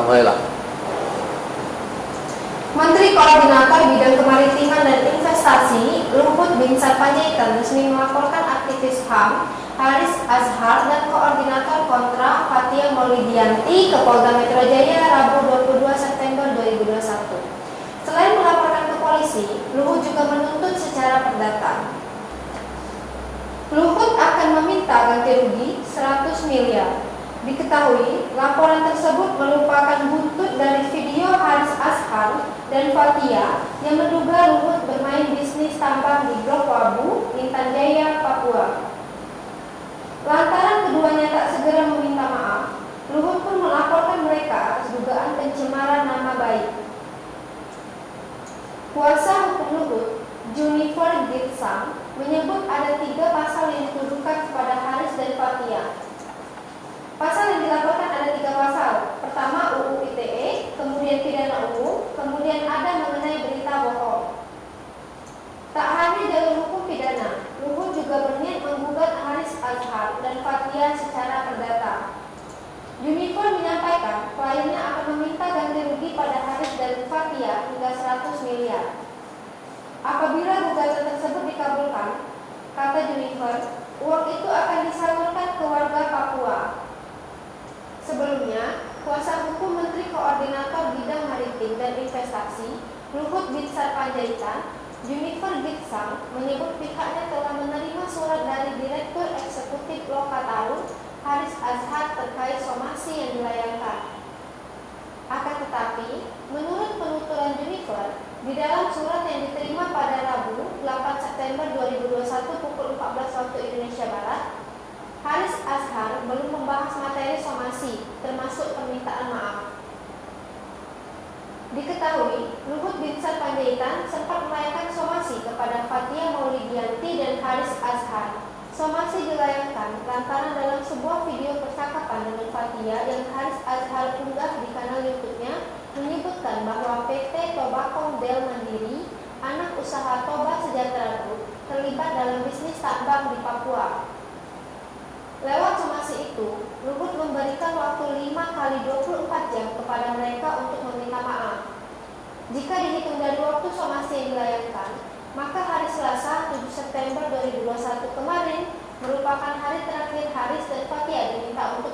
Mulailah. Menteri Koordinator Bidang Kemaritiman dan Investasi Luhut Binsar Panjaitan resmi melaporkan aktivis HAM Haris Azhar dan Koordinator Kontra Fathia Maulidiyanti ke Polda Metro Jaya Rabu 22 September 2021. Selain melaporkan ke polisi, Luhut juga menuntut secara perdata. Luhut akan meminta ganti rugi 100 miliar. Diketahui, laporan tersebut merupakan buntut dari video Haris Azhar dan Fathia yang menduga Luhut bermain bisnis tambang di Blok Wabu, Intan Jaya, Papua. Lantaran keduanya tak segera meminta maaf, Luhut pun melaporkan mereka atas dugaan pencemaran nama baik. Kuasa hukum Luhut, Junifer Gitsang, menyebut ada 3 pasal yang dituduhkan kepada Haris dan Fathia. Pasal yang dilaporkan ada 3 pasal. Pertama UU ITE, kemudian pidana umum, kemudian ada mengenai berita bohong. Tak hanya jalur hukum pidana, Luhut juga berniat menggugat Haris Azhar dan Fathia secara perdata. Junifer menyampaikan kliennya akan meminta ganti rugi pada Haris dan Fathia hingga 100 miliar. Apabila gugatan tersebut dikabulkan, kata Junifer, uang itu akan disalurkan ke warga Papua. Sebelumnya, kuasa hukum Menteri Koordinator Bidang Maritim dan Investasi Luhut Binsar Panjaitan, Junifer Gitsang, menyebut pihaknya telah menerima surat dari Direktur Eksekutif Lokataru Haris Azhar terkait somasi yang dilayangkan. Akan tetapi, menurut penuturan Junifer, di dalam surat yang diterima pada Rabu 8 September 2021 pukul 14 waktu Indonesia Barat, Haris Azhar belum membahas materi somasi, termasuk permintaan maaf. Diketahui, Luhut Binsar Panjaitan sempat melayangkan somasi kepada Fathia Maulidiyanti dan Haris Azhar. Somasi dilayangkan lantaran dalam sebuah video percakapan dengan Fathia yang Haris Azhar unggah di kanal YouTube-nya menyebutkan bahwa PT Tobacco Del Mandiri, anak usaha Toba Sejahtera Group, terlibat dalam bisnis tambang di Papua. Lewat somasi itu, Luhut memberikan waktu 5 kali 24 jam kepada mereka untuk meminta maaf. Jika dihitung dari waktu somasi yang dilayangkan, maka hari Selasa 7 September 2021 kemarin merupakan hari terakhir Haris dan Fathia diminta untuk